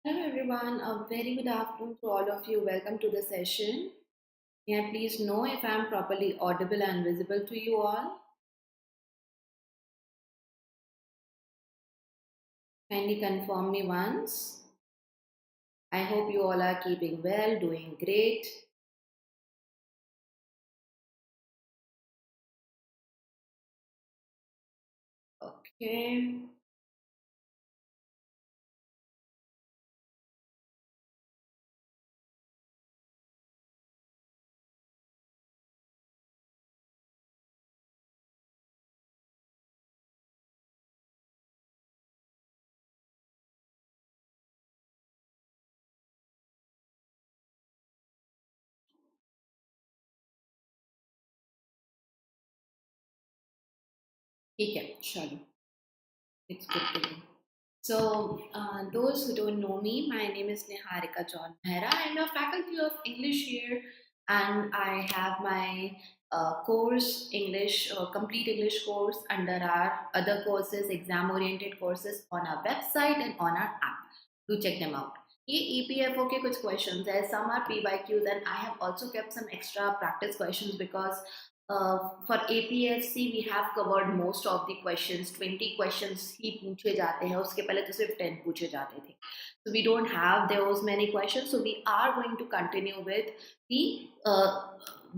Hello everyone, a very good afternoon to all of you. Welcome to the session. May I please know if I am properly audible and visible to you all? Kindly confirm me once. I hope you all are keeping well, doing great. Okay. ठीक है, चलो. It's good to know. So, those who don't know me, my name is Niharika John Mehra. I'm a faculty of English here, and I have my course, English, complete English course under our other courses, exam oriented courses on our website and on our app. Do check them out. ये EPFO के कुछ questions है, some are PYQs, and I have also kept some extra practice questions because for APFC we have covered most of the questions. 20 questions ही पूछे जाते हैं, उसके पहले तो सिर्फ 10 पूछे जाते थे. So we don't have those many questions. So we are going to continue with the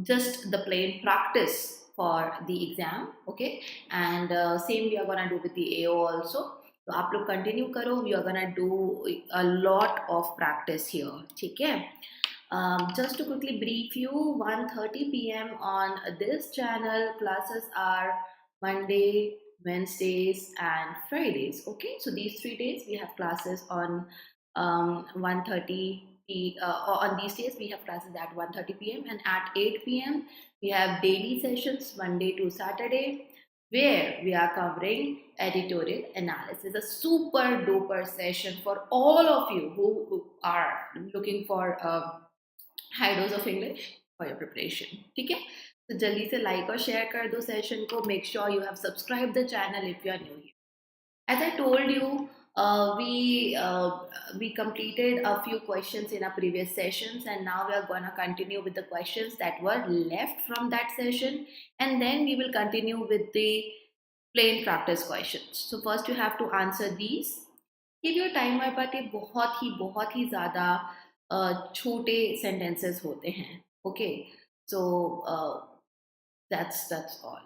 just the plain practice for the exam, okay? And same we are gonna do with the AO also. तो आप लोग continue करो. We are gonna do a lot of practice here, ठीक है? Just to quickly brief you, 1:30 p.m. on this channel. Classes are Monday, Wednesdays, and Fridays. Okay, so these 3 days we have classes on 1:30 on these days we have classes at 1:30 p.m. and at 8 p.m. we have daily sessions Monday to Saturday, where we are covering editorial analysis, a super duper session for all of you who are looking for high dose of English for your preparation, ठीक है? तो जल्दी से like और share कर दो session को. Make sure you have subscribe the channel if you are new here. As I told you, we completed a few questions in our previous sessions, and now we are going to continue with the questions that were left from that session, and then we will continue with the plain practice questions. So first you have to answer these. Give your timer, but ये बहुत ही ज़्यादा छोटे sentences होते हैं. Okay, so that's all.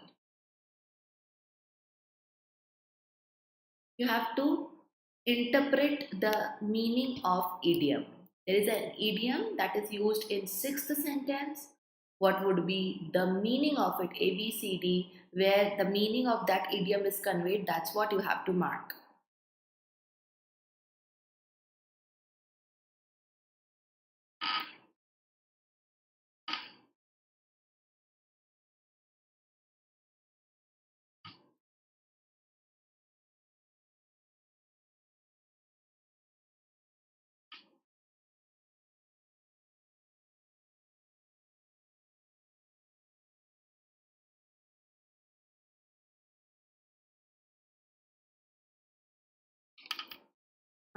You have to interpret the meaning of idiom. There is an idiom that is used in sixth sentence. What would be the meaning of it? A, B, C, D. Where the meaning of that idiom is conveyed, that's what you have to mark.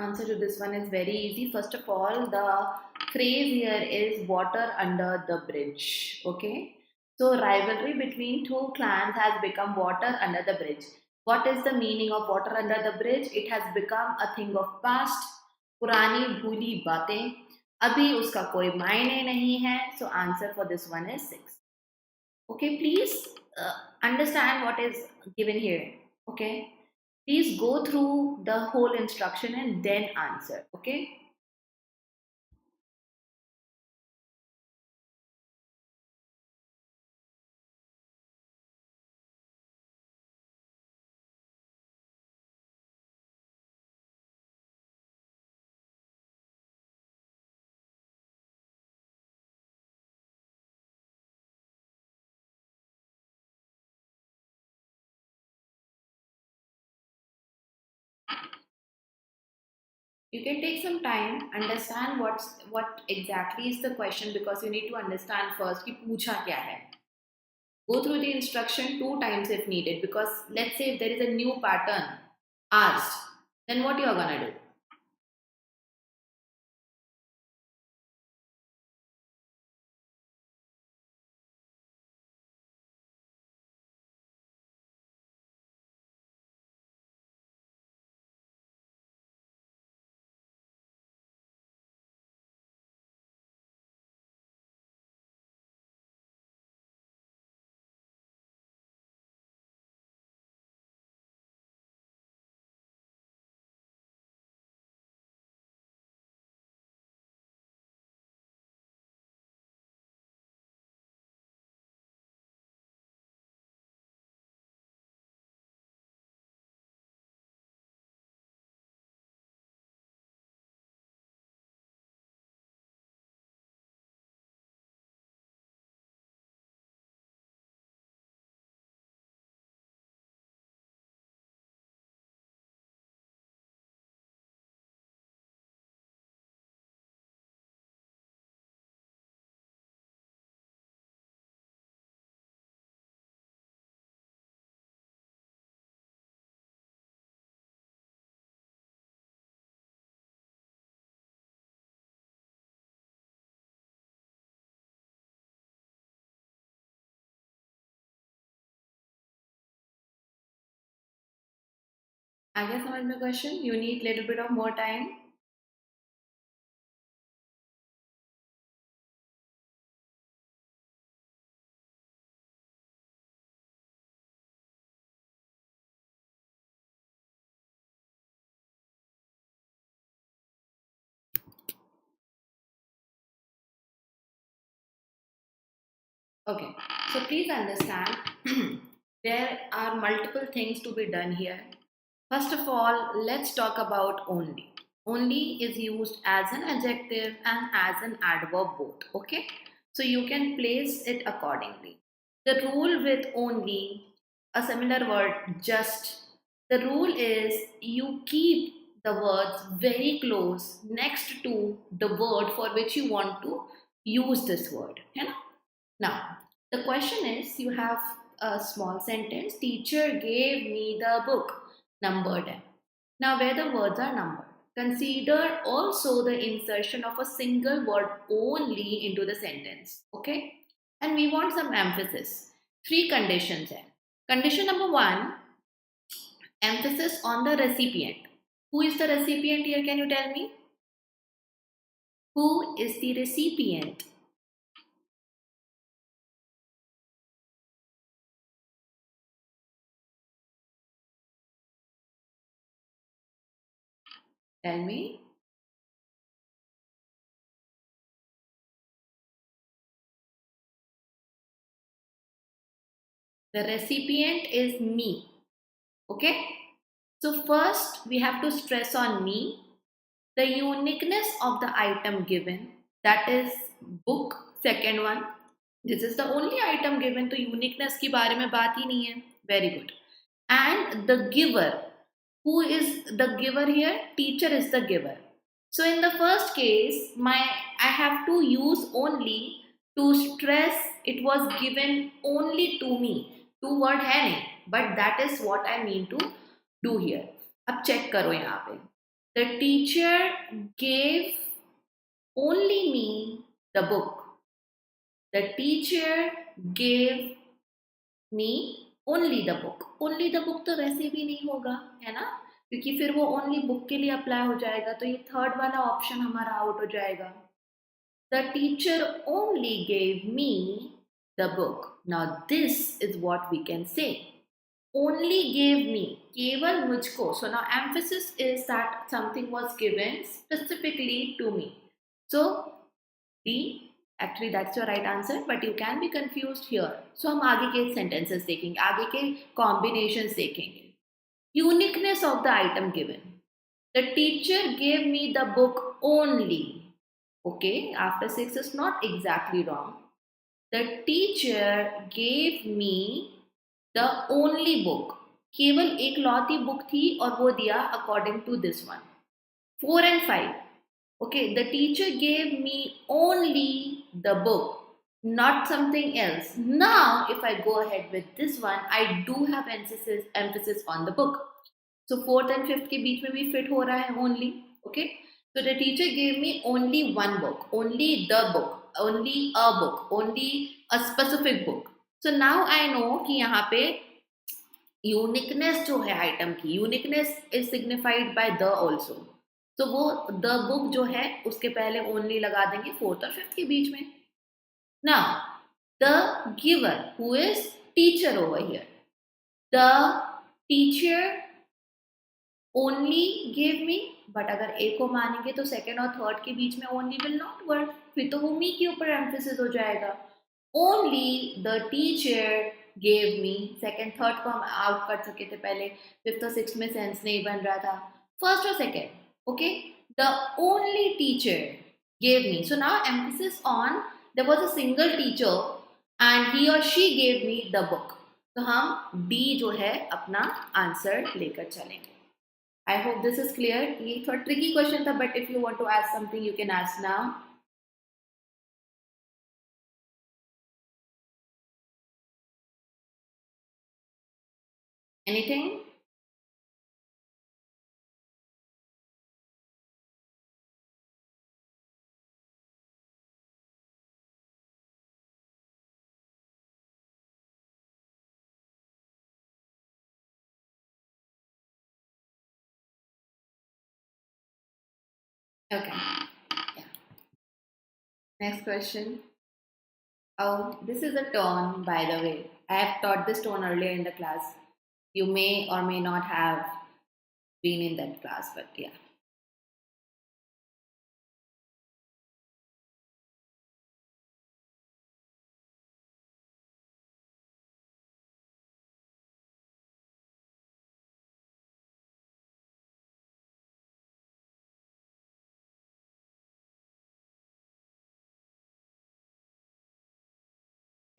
Answer to this one is very easy. First of all, the phrase here is water under the bridge. Okay. So rivalry between two clans has become water under the bridge. What is the meaning of water under the bridge? It has become a thing of past. पुरानी भूली बातें. अभी उसका कोई मायने नहीं है. So answer for this one is 6. Okay, please understand what is given here. Okay. Please go through the whole instruction and then answer, okay? You can take some time, understand what exactly is the question, because you need to understand first कि पूछा क्या है. Go through the instruction 2 times if needed, because let's say if there is a new pattern asked, then what you are gonna do? आ गया समझ में question? You need little bit of more time. Okay, so please understand there are multiple things to be done here. First of all, let's talk about only. Only is used as an adjective and as an adverb both. Okay, so you can place it accordingly. The rule with only, a similar word, just. The rule is you keep the words very close next to the word for which you want to use this word. है ना? Now, the question is you have a small sentence, teacher gave me the book, numbered it. Now, where the words are numbered, consider also the insertion of a single word only into the sentence. Okay? And we want some emphasis. Three conditions here. Condition number one, emphasis on the recipient. Who is the recipient here? Can you tell me? Who is the recipient? Tell me. The recipient is me. Okay? So first we have to stress on me, the uniqueness of the item given, that is book. Second one, this is the only item given, तो uniqueness के बारे में बात ही नहीं है. Very good. And the giver, who is the giver here? Teacher is the giver. So in the first case, I have to use only to stress it was given only to me. Two word है नहीं, but that is what I mean to do here. अब check करो यहाँ पे. The teacher gave only me the book. The teacher gave me only the book. Only the book तो वैसे भी नहीं होगा, है ना? क्योंकि फिर वो only book के लिए अप्लाई हो जाएगा, तो ये थर्ड वाला ऑप्शन हमारा आउट हो जाएगा. The teacher only gave me the book. Now this is what we can say. Only gave me, केवल मुझको. So now emphasis is that something was given specifically to me. So D, actually that's your right answer, but you can be confused here. So हम आगे के sentences देखेंगे, आगे के combinations देखेंगे. Uniqueness of the item given. The teacher gave me the book only. Okay, after 6 is not exactly wrong. The teacher gave me the only book. केवल एक लौती book थी और वो दिया according to this one. 4 and 5. Okay, the teacher gave me only the book, not something else. Now, if I go ahead with this one, I do have emphasis on the book. So 4th and 5th के बीच में भी fit हो रहा है only. Okay, so the teacher gave me only one book, only the book, only a book, only a specific book. So now I know कि यहाँ पे uniqueness जो है item की, uniqueness is signified by the also. तो वो the book जो है उसके पहले ओनली लगा देंगे 4th और 5th के बीच में. Now the giver, who is teacher over here. The teacher only give me, but अगर ए को मानेंगे तो सेकेंड और थर्ड के बीच में ओनली विल नॉट वर्क, फिर तो वो मी के ऊपर एम्फेसिस हो जाएगा. Only the teacher gave me. Second third को हम आउट कर सके थे पहले, फिफ्थ और सिक्स में सेंस नहीं बन रहा था. फर्स्ट और second. Okay, the only teacher gave me. So now emphasis on there was a single teacher and he or she gave me the book. तो हम D जो है अपना आंसर लेकर चलेंगे. I hope this is clear. ये थोड़ा tricky question था, but if you want to ask something, you can ask now. Anything? Okay. Yeah. Next question. Oh, this is a tone, by the way. I have taught this tone earlier in the class. You may or may not have been in that class, but yeah.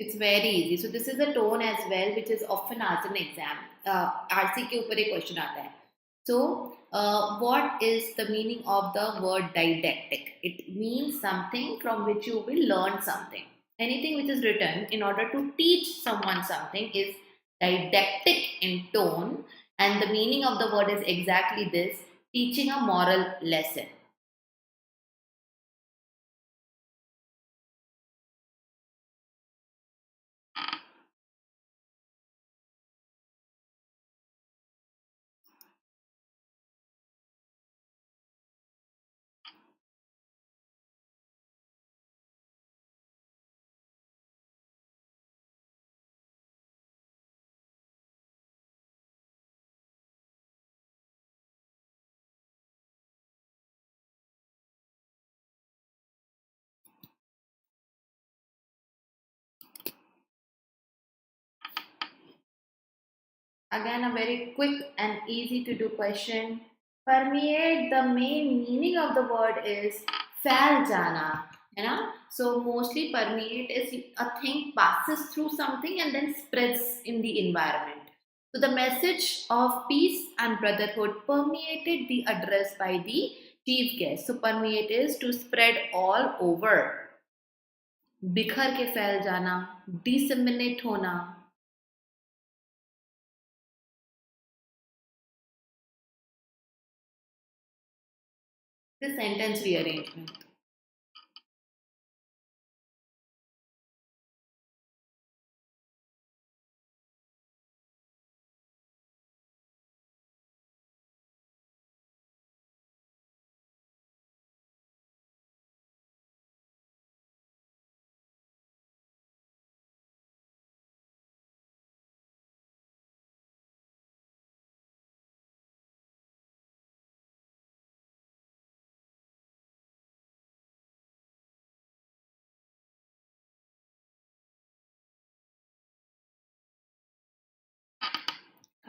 It's very easy. So this is a tone as well, which is often asked in exam. RC के ऊपर एक question आता है. So, what is the meaning of the word didactic? It means something from which you will learn something. Anything which is written in order to teach someone something is didactic in tone, and the meaning of the word is exactly this: teaching a moral lesson. Again, a very quick and easy to do question. Permeate, the main meaning of the word is फैल जाना, है ना? So mostly permeate is a thing passes through something and then spreads in the environment. So the message of peace and brotherhood permeated the address by the chief guest. So permeate is to spread all over. बिखर के फैल जाना, disseminate होना. The sentence rearrangement.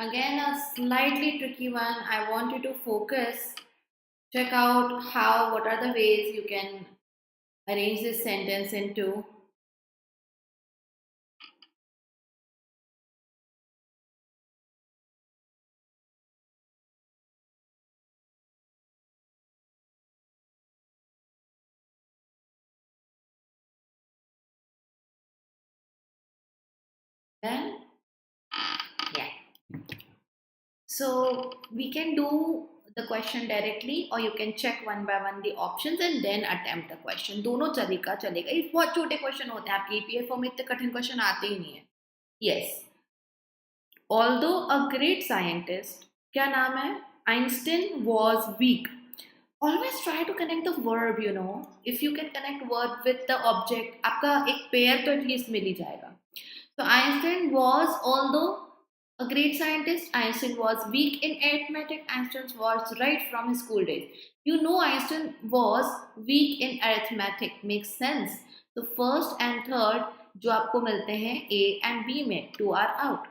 Again, a slightly tricky one. I want you to focus. Check out what are the ways you can arrange this sentence into. Then, yeah. So we can do the question directly, or you can check one by one the options and then attempt the question. दोनों तरीका चलेगा. ये बहुत छोटे question होते हैं आपके EPFO में, इतने कठिन क्वेश्चन आते ही नहीं है. Yes. Although a great scientist, क्या नाम है? Einstein was weak. Always try to connect the verb, you know. If you can connect verb with the object, आपका एक pair तो at least मिल ही जाएगा. So Einstein was, although a great scientist, Einstein was weak in arithmetic. Einstein was right from his school days. You know Einstein was weak in arithmetic. Makes sense. So first and third जो आपको मिलते हैं A and B में, two are out.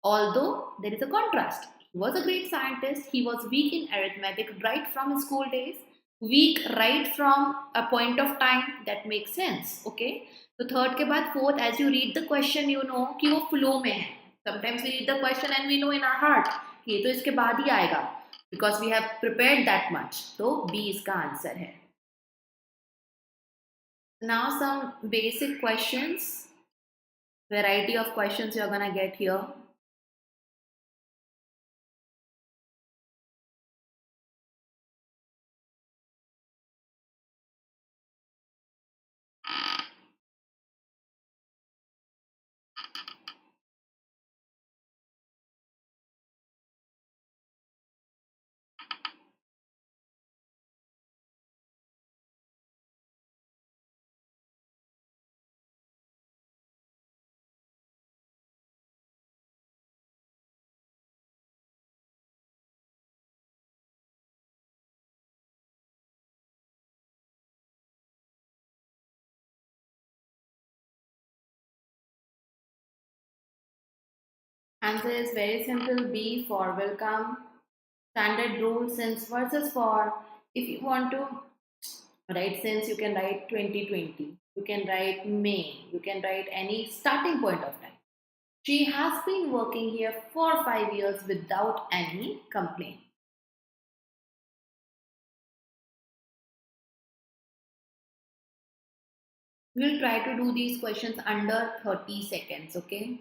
Although there is a contrast. He was a great scientist, he was weak in arithmetic right from his school days, weak right from a point of time. That makes sense. Okay. So third के बाद fourth, as you read the question, you know कि वो flow में है. Sometimes we read the question and we know in our heart कि ये तो इसके बाद ही आएगा, because we have prepared that much. तो B इसका आंसर है. Now some basic questions, variety of questions you're gonna get here. Answer is very simple. B, for will come. Standard rule, since versus for. If you want to write since, you can write 2020. You can write May. You can write any starting point of time. She has been working here for 5 years without any complaint. We'll try to do these questions under 30 seconds, okay?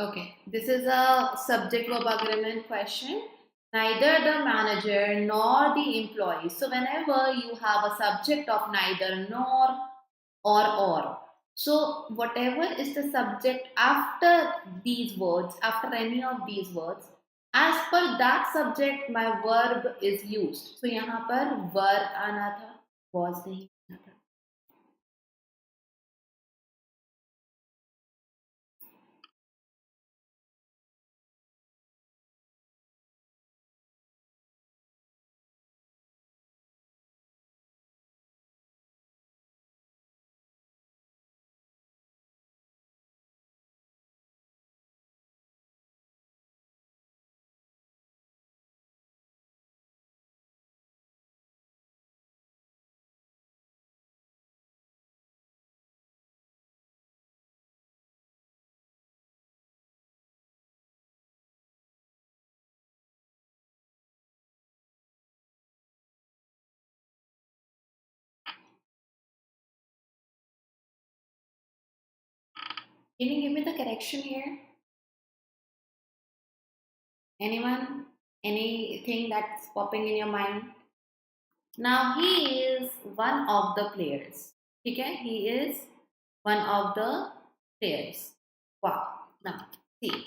Okay, this is a subject verb agreement question. Neither the manager nor the employee. So, whenever you have a subject of neither nor or, so whatever is the subject after these words, after any of these words, as per that subject, my verb is used. So, यहाँ पर were आना था, was नहीं आना था. Can you give me the correction here? Anyone? Anything that's popping in your mind? Now he is one of the players. Okay, he is one of the players. Wow. Now see,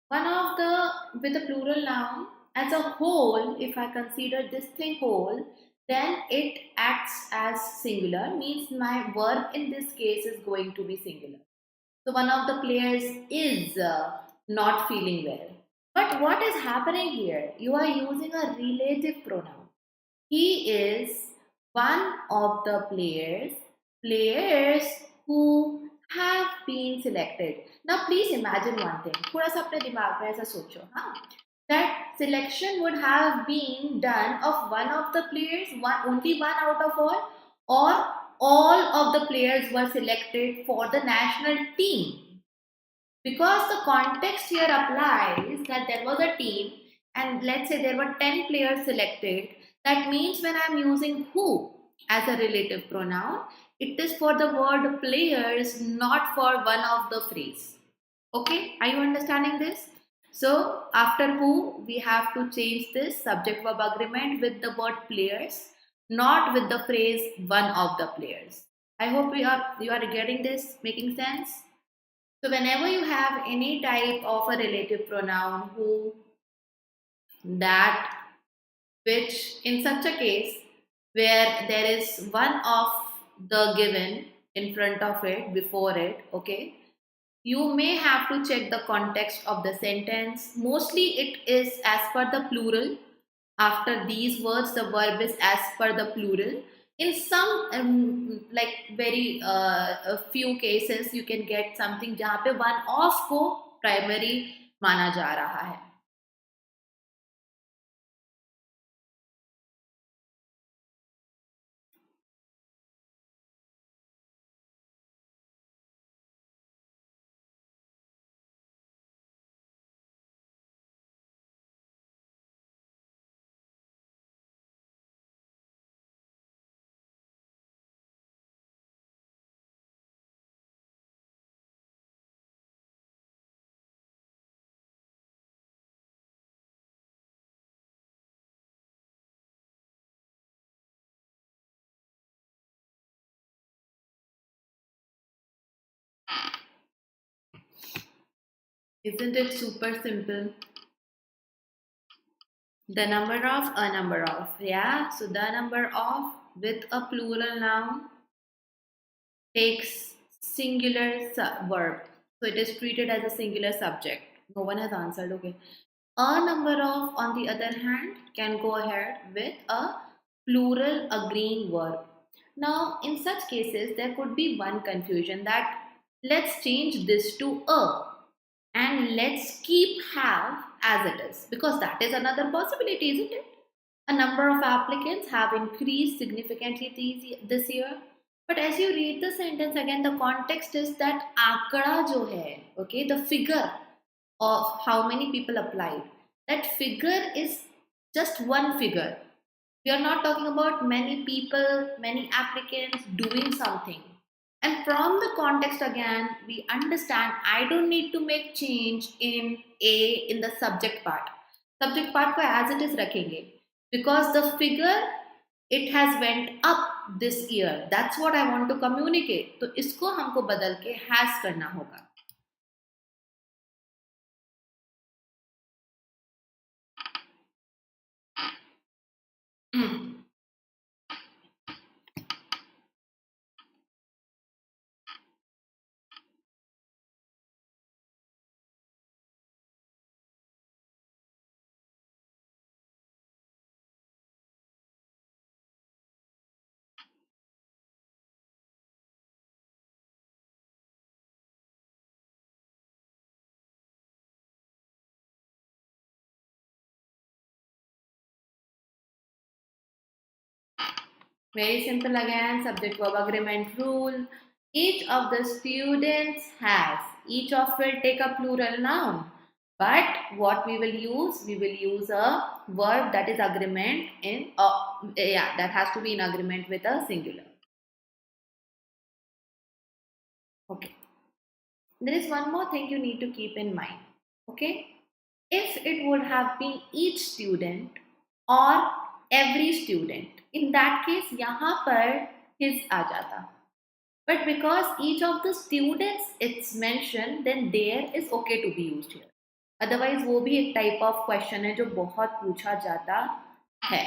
one of the with a plural noun as a whole. If I consider this thing whole, then it acts as singular. Means my verb in this case is going to be singular. So one of the players is not feeling well. But what is happening here? You are using a relative pronoun. He is one of the players who have been selected. Now please imagine one thing. थोड़ा सा अपने दिमाग में ऐसा सोचो, हाँ? That selection would have been done of one of the players, only one out of or all of the players were selected for the national team. Because the context here applies that there was a team and let's say there were 10 players selected, that means when I'm using who as a relative pronoun, it is for the word players, not for one of the phrase. Okay, are you understanding this? So after who, we have to change this subject verb agreement with the word players, not with the phrase one of the players. I hope you are getting this, making sense. So whenever you have any type of a relative pronoun who, that, which, in such a case where there is one of the given in front of it, before it, okay, you may have to check the context of the sentence. Mostly it is as per the plural. After these words, the verb is as per the plural. In some like very a few cases, you can get something जहाँ पे one of को primary माना जा रहा है. Isn't it super simple? The number of, a number of. Yeah, so the number of with a plural noun takes singular verb. So it is treated as a singular subject. No one has answered, okay. A number of, on the other hand, can go ahead with a plural agreeing verb. Now, in such cases, there could be one confusion that let's change this to a and let's keep have as it is, because that is another possibility, isn't it? A number of applicants have increased significantly this year. But as you read the sentence again, the context is that आंकड़ा जो है, okay, the figure of how many people applied, that figure is just one figure. We are not talking about many people, many applicants doing something. And from the context again, we understand I don't need to make change in A in the subject part. Subject part को as it is रखेंगे. Because the figure, it has went up this year. That's what I want to communicate. तो इसको हमको बदल के has करना होगा. Very simple again, subject verb agreement rule. Each of the students has, each of will take a plural noun. But what we will use a verb that is agreement in, yeah, that has to be in agreement with a singular. Okay. There is one more thing you need to keep in mind. Okay. If it would have been each student or every student, in that case, यहाँ पर his आ जाता. But because each of the students it's mentioned, then there is okay to be used here. Otherwise, वो भी एक type of question है जो बहुत पूछा जाता है.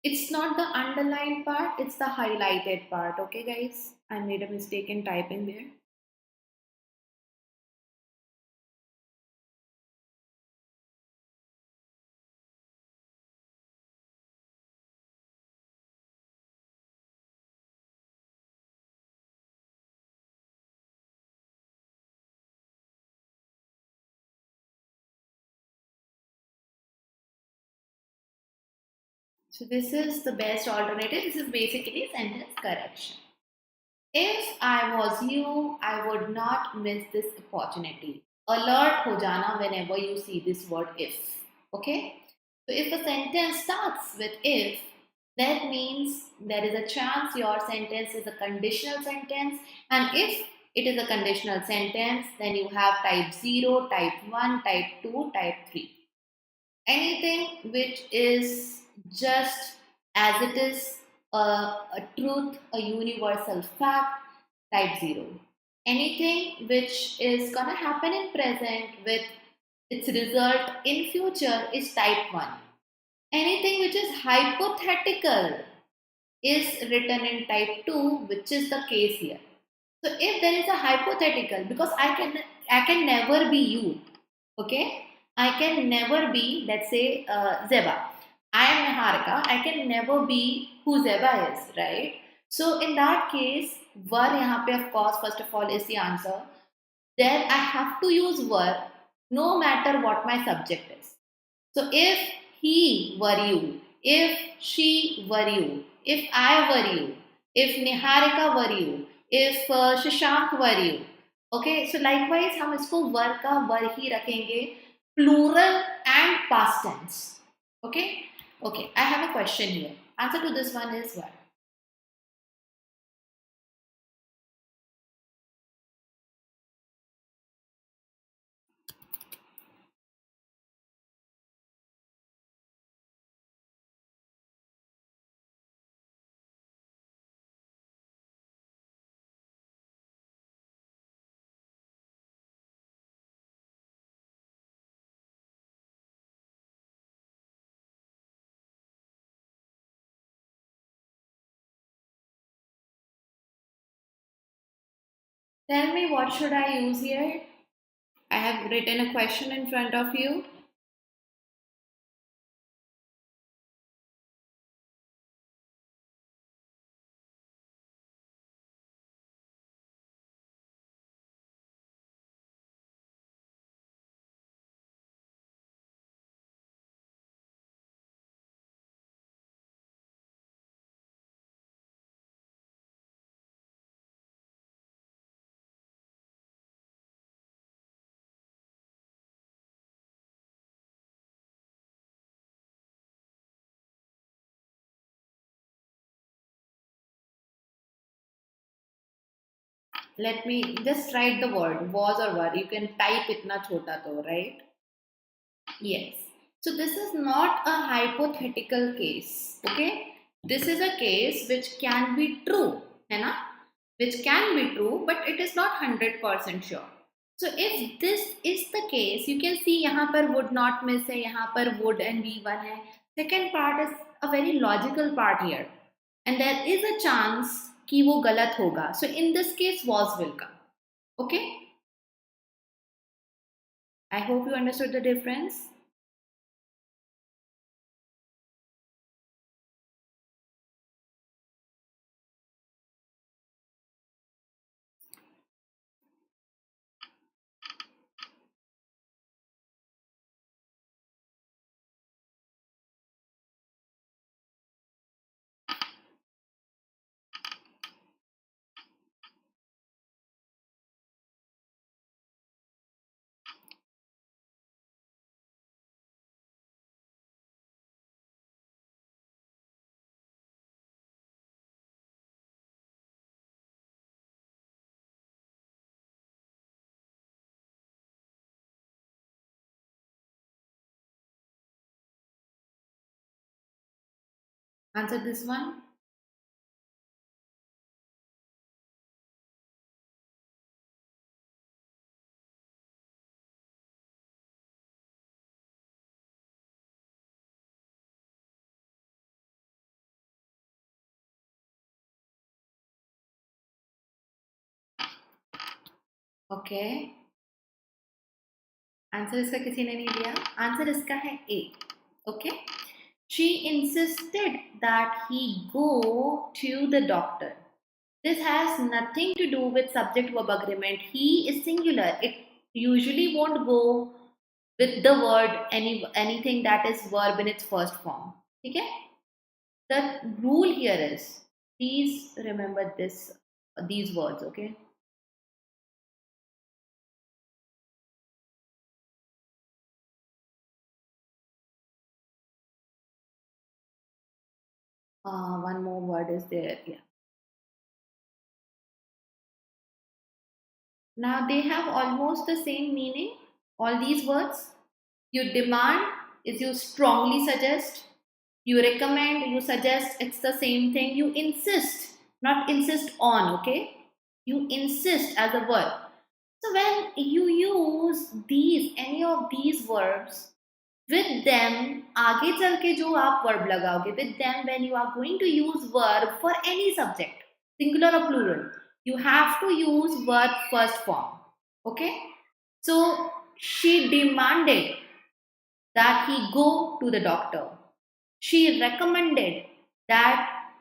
It's not the underlined part, it's the highlighted part. Okay, guys, I made a mistake in typing there. So this is the best alternative. This is basically sentence correction. If I was you, I would not miss this opportunity. Alert ho jana whenever you see this word if. Okay? So if the sentence starts with if, that means there is a chance your sentence is a conditional sentence. And if it is a conditional sentence, then you have type 0, type 1, type 2, type 3. Anything which is just as it is a truth, a universal fact, type 0. Anything which is gonna happen in present with its result in future is type 1. Anything which is hypothetical is written in type 2, which is the case here. So if there is a hypothetical, because I can never be you, okay? I can never be, let's say, Zeba. I am Niharika. I can never be who Zeba is, right? So in that case, var yahan pe of course first of all is the answer. Then I have to use var no matter what my subject is. So if he were you, if she were you, if I were you, if Niharika were you, if Shashank were you, okay, so likewise हम इसको वर का वर ही रखेंगे, plural and past tense. Okay, okay. I have a question here. Answer to this one is what? Tell me, what should I use here? I have written a question in front of you. Let me just write the word was or were. You can type itna chota to, right? Yes. So this is not a hypothetical case. Okay. This is a case which can be true, है ना? Which can be true, but it is not 100% sure. So if this is the case, you can see यहाँ पर would not miss है, यहाँ पर would and V1 है. Second part is a very logical part here, and there is a chance कि वो गलत होगा. So in this case, was will come. Okay. I hope you understood the difference. Answer this one. Okay. Answer इसका किसी ने नहीं दिया. Answer इसका है A. Okay. She insisted that he go to the doctor. This has nothing to do with subject verb agreement. He is singular. It usually won't go with the word anything that is verb in its first form. Okay. The rule here is, please remember these words. Okay. One more word is there. Yeah. Now they have almost the same meaning, all these words. You demand is you strongly suggest, you recommend, you suggest, it's the same thing. You insist, not insist on, okay? You insist as a verb. So when you use any of these verbs, with them, आगे चल के जो आप verb लगाओगे, with them when you are going to use verb for any subject, singular or plural, you have to use verb first form. Okay? So she demanded that he go to the doctor. She recommended that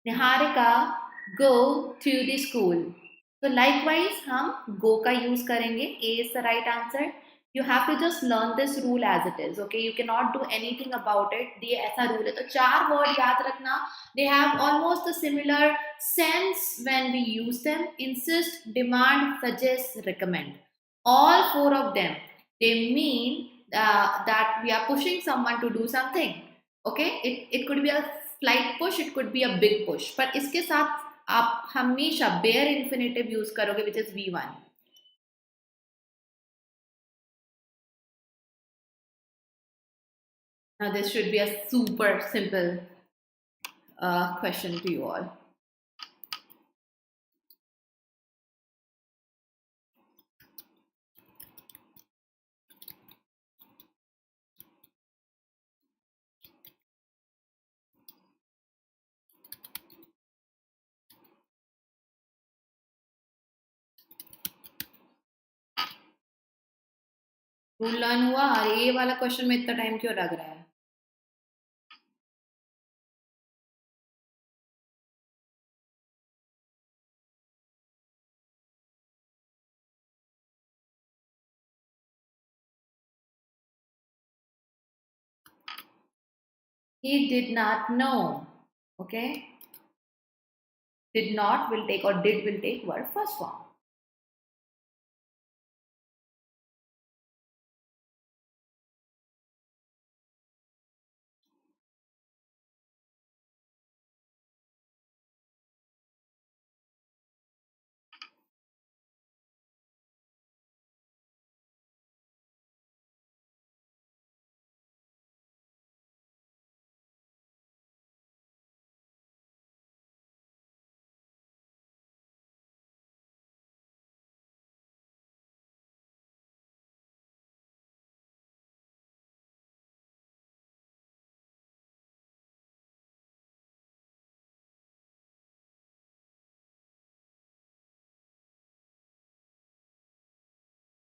Niharika go to the school. So likewise हम go का use करेंगे. A is the right answer. You have to just learn this rule as it is. Okay, you cannot do anything about it. ये ऐसा rule है. तो चार word याद रखना. They have almost a similar sense when we use them. Insist, demand, suggest, recommend. All four of them, they mean that we are pushing someone to do something. Okay, it could be a slight push, it could be a big push. पर इसके साथ आप हमेशा bare infinitive use करोगे, which is V1. Now this should be a super simple question to you all. Rule learn हुआ? अरे ये वाला क्वेश्चन में इतना टाइम क्यों लग रहा है? He did not know. Okay. Did not will take, or did will take verb first form.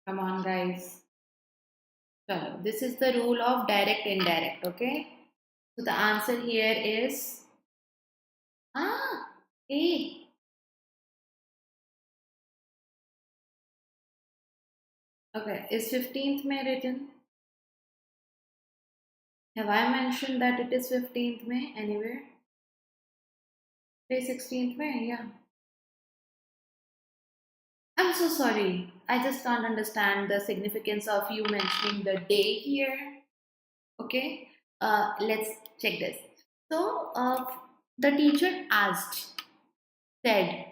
Come on, guys. Chalo. This is the rule of direct indirect. Okay. So the answer here is A. Okay. Is 15th May written? Have I mentioned that it is 15th May anywhere? Day 16th May. Yeah. I'm so sorry. I just can't understand the significance of you mentioning the day here. Okay, let's check this. So, the teacher asked, said,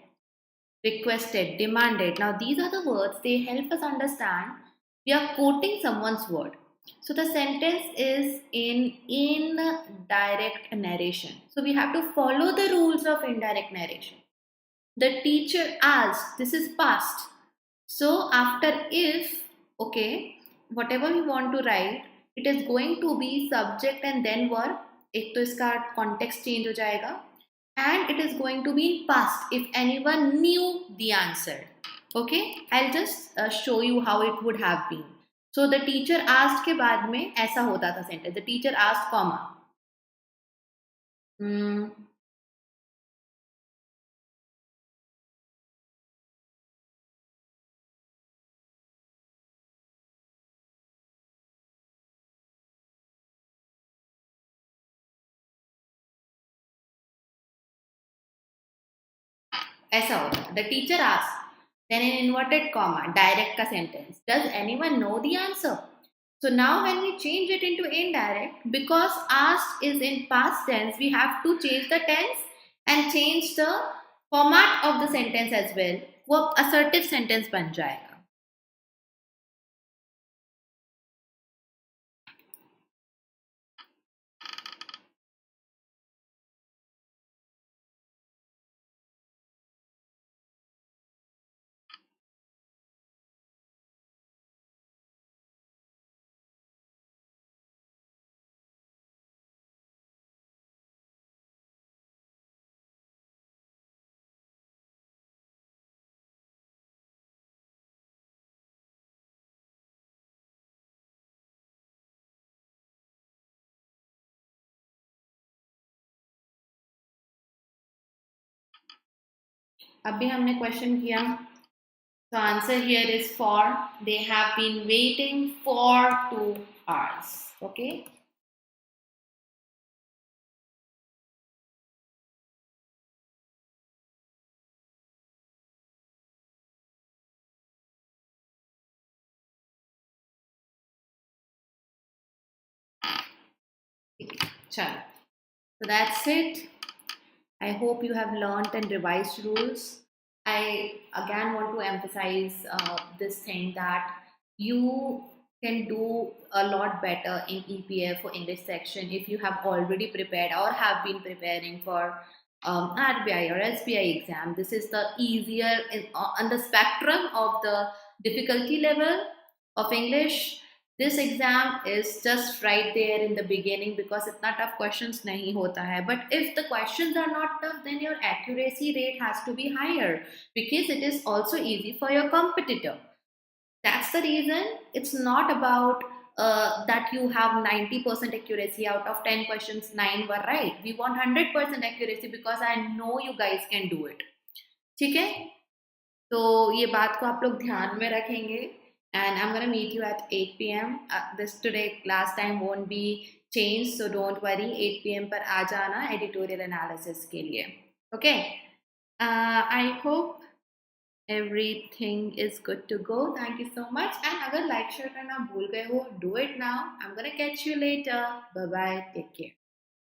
requested, demanded. Now, these are the words, they help us understand we are quoting someone's word. So, the sentence is in indirect narration. So, we have to follow the rules of indirect narration. The teacher asked, this is past. So after if, okay, whatever we want to write, it is going to be subject and then verb. एक तो इसका context change हो जाएगा, and it is going to be in past if anyone knew the answer. Okay, I'll just show you how it would have been. So the teacher asked के बाद में ऐसा होता था sentence. The teacher asked, comma. ऐसा होता. The teacher asked, then in inverted comma, direct का sentence. Does anyone know the answer? So now when we change it into indirect, because asked is in past tense, we have to change the tense and change the format of the sentence as well. वो assertive sentence बन जाएगा. अभी हमने question किया. So answer here is for. They have been waiting for 2 hours. Okay. Chalo. So that's it. I hope you have learned and revised rules. I again want to emphasize this thing that you can do a lot better in EPFO English section if you have already prepared or have been preparing for RBI or SBI exam. This is the easier on the spectrum of the difficulty level of English. This exam is just right there in the beginning because it's not tough questions nahi hota hai. But if the questions are not tough, then your accuracy rate has to be higher because it is also easy for your competitor. That's the reason. It's not about that you have 90% accuracy out of 10 questions, 9 were right. We want 100% accuracy because I know you guys can do it. ठीक है, तो ये बात को आप लोग ध्यान में रखेंगे. And I'm gonna meet you at 8 p.m. This today last time won't be changed, so don't worry. 8 p.m. पर आ जाना editorial analysis के लिए. Okay. I hope everything is good to go. Thank you so much. And अगर like share करना भूल गए हो, do it now. I'm gonna catch you later. Bye bye. Take care.